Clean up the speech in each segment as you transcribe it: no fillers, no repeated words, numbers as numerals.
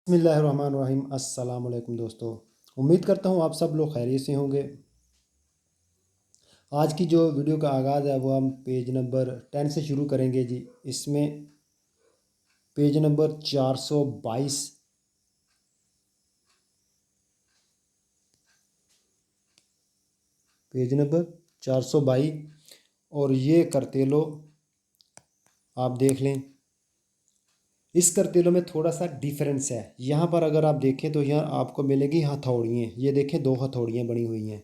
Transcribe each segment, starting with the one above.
बिस्मिल्लाहिर्रहमानिर्रहीम। अस्सलाम वालेकुम दोस्तों, उम्मीद करता हूँ आप सब लोग खैरियत से होंगे। आज की जो वीडियो का आगाज़ है वो हम पेज नंबर 10 से शुरू करेंगे जी। इसमें पेज नंबर 422, पेज नंबर 422 और ये करतेलो आप देख लें। इस करतेलों में थोड़ा सा डिफरेंस है। यहाँ पर अगर आप देखें तो यहाँ आपको मिलेगी हथौड़ियाँ। ये देखें, दो हथौड़ियाँ बनी हुई हैं,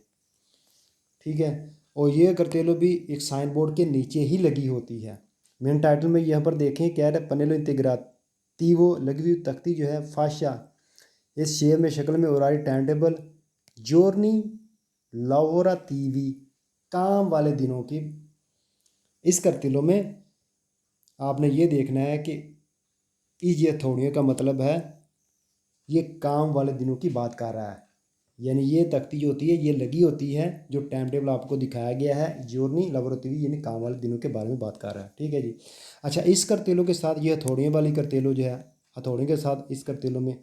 ठीक है। और ये करतेलो भी एक साइन बोर्ड के नीचे ही लगी होती है। मेन टाइटल में यहाँ पर देखें क्या है, पनेलो इंटीग्राटिवो लगी हुई तख्ती जो है फाशा इस शेर में शक्ल में उरारी टाइम टेबल जोरनी लावोरातीवी काम वाले दिनों की। इस करतेलो में आपने ये देखना है कि ये हथौड़ियों का मतलब है ये काम वाले दिनों की बात कर रहा है। यानी ये तख्ती जो होती है ये लगी होती है, जो टाइम टेबल आपको दिखाया गया है जोरनी लबरतीवी यानी काम वाले दिनों के बारे में बात कर रहा है, ठीक है जी। अच्छा, इस करतेलों के साथ ये हथौड़ियों वाली करतेलो जो है, हथौड़ियों के साथ इस करतेलों में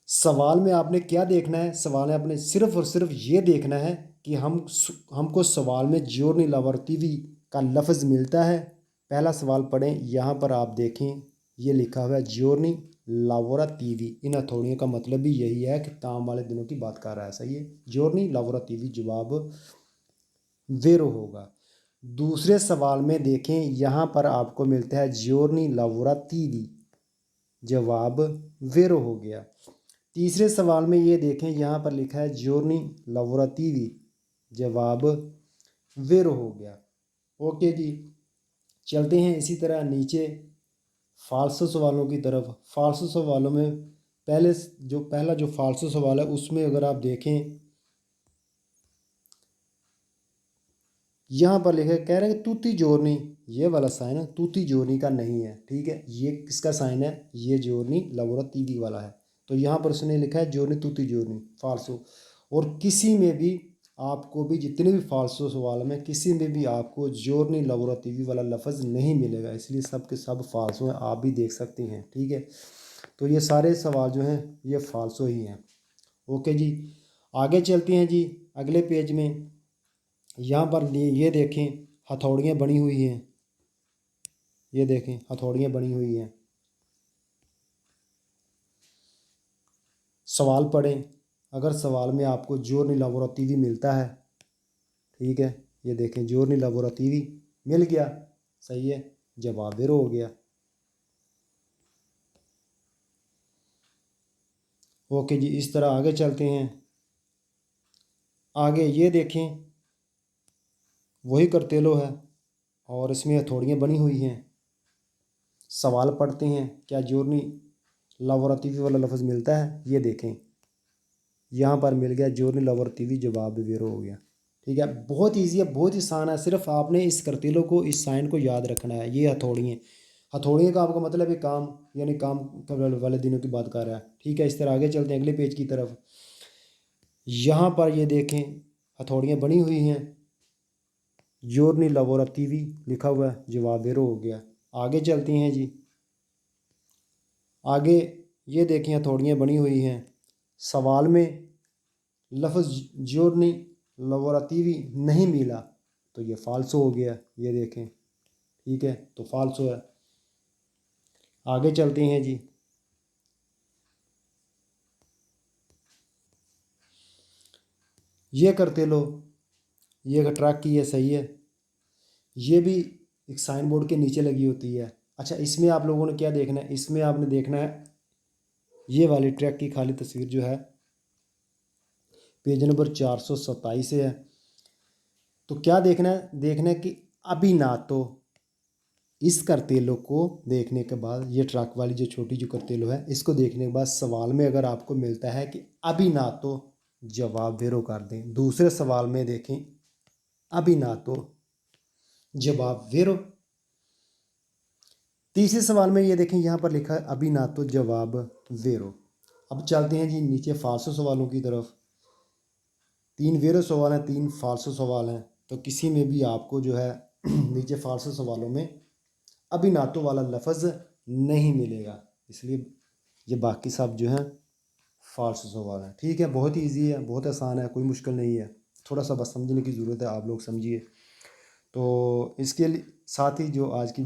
सवाल में आपने क्या देखना है, सवाल में आपने सिर्फ और सिर्फ ये देखना है कि हमको सवाल में जोरनी लबरतीवी का लफ्ज़ मिलता है। पहला सवाल पढ़ें, यहाँ पर आप देखें ये लिखा हुआ है जोरनी लावोरा तीवी। इन हथौड़ियों का मतलब भी यही है कि काम वाले दिनों की बात कर रहा है, सही है। जोरनी लावोरा तीवी जवाब वेरो होगा। दूसरे सवाल में देखें, यहाँ पर आपको मिलता है जोरनी लावोरा तीवी, जवाब वेरो हो गया। तीसरे सवाल में ये देखें, यहाँ पर लिखा है जोरनी लावोरा तीवी, जवाब वेरो हो गया। ओके जी, चलते हैं इसी तरह नीचे फालसो सवालों की तरफ। फालसो सवालों में पहला जो फालसो सवाल है उसमें अगर आप देखें, यहाँ पर लिखा है, कह रहे हैं कि तूती जोरनी, ये वाला साइन है तूती जोरनी का नहीं है, ठीक है। ये किसका साइन है, ये जोरनी लवोरा तीवी वाला है। तो यहाँ पर उसने लिखा है जोरनी तूती जोरनी, फालसो। और किसी में भी आपको भी जितने भी फालसो सवाल में किसी में भी आपको जोरनी लवोरा तीवी वाला लफ्ज़ नहीं मिलेगा, इसलिए सब के सब फालसो हैं, आप भी देख सकते हैं, ठीक है। तो ये सारे सवाल जो हैं ये फालसो ही हैं। ओके जी, आगे चलते हैं जी अगले पेज में। यहाँ पर ये देखें हथौड़ियाँ बनी हुई हैं, ये देखें हथौड़ियाँ बनी हुई हैं। सवाल पढ़ें, अगर सवाल में आपको जोरनी लावोरातीवी मिलता है, ठीक है, ये देखें जोरनी लावोरातीवी मिल गया, सही है, जवाब वेरो हो गया। ओके जी, इस तरह आगे चलते हैं। आगे ये देखें वही करतेलो है और इसमें हथौड़ियाँ बनी हुई हैं। सवाल पढ़ते हैं, क्या जोरनी लावोरातीवी वाला लफ्ज़ मिलता है, ये देखें यहाँ पर मिल गया जोरनी लावोरातीवी, जवाब वेरो हो गया, ठीक है। बहुत ईजी है, बहुत आसान है, सिर्फ आपने इस करतेलों को, इस साइन को याद रखना है। ये हथौड़ियाँ, हथौड़ियाँ का आपका मतलब है काम, यानी काम वाले दिनों की बात कर रहा है, ठीक है। इस तरह आगे चलते हैं अगले पेज की तरफ। यहाँ पर ये देखें हथौड़ियाँ बनी हुई हैं, जोरनी लावोरातीवी लिखा हुआ है, जवाब वेरो हो गया। आगे चलते हैं जी, आगे ये देखें हथौड़ियाँ बनी हुई हैं। सवाल में लफ्ज़ जोरनी लावोरातीवी नहीं मिला तो ये फाल्सो हो गया, ये देखें, ठीक है, तो फाल्सो है। आगे चलते हैं जी, ये करते लो, ये ट्रैक की है, सही है। ये भी एक साइन बोर्ड के नीचे लगी होती है। अच्छा, इसमें आप लोगों ने क्या देखना है, इसमें आपने देखना है ये वाली ट्रैक की खाली तस्वीर जो है पेज नंबर 427 है। तो क्या देखना है, देखना है कि अभी ना तो इस करतेलों को देखने के बाद, ये ट्रक वाली जो छोटी जो करतेलो है इसको देखने के बाद सवाल में अगर आपको मिलता है कि अभी ना तो, जवाब वेरो कर दें। दूसरे सवाल में देखें अभी ना तो, जवाब वेरो। तीसरे सवाल में ये देखें यहाँ पर लिखा है अभी ना तो, जवाब वेरो। अब चलते हैं जी नीचे फालसो सवालों की तरफ। 3 वेरो सवाल हैं, 3 फालसो सवाल हैं। तो किसी में भी आपको जो है नीचे फालसो सवालों में अभी ना तो वाला लफ्ज़ नहीं मिलेगा, इसलिए ये बाकी सब जो हैं फाल्स सवाल हैं। ठीक है, बहुत ही ईजी है, बहुत आसान है, कोई मुश्किल नहीं है, थोड़ा सा बस समझने की ज़रूरत है, आप लोग समझिए। तो इसके लिए साथ ही जो आज की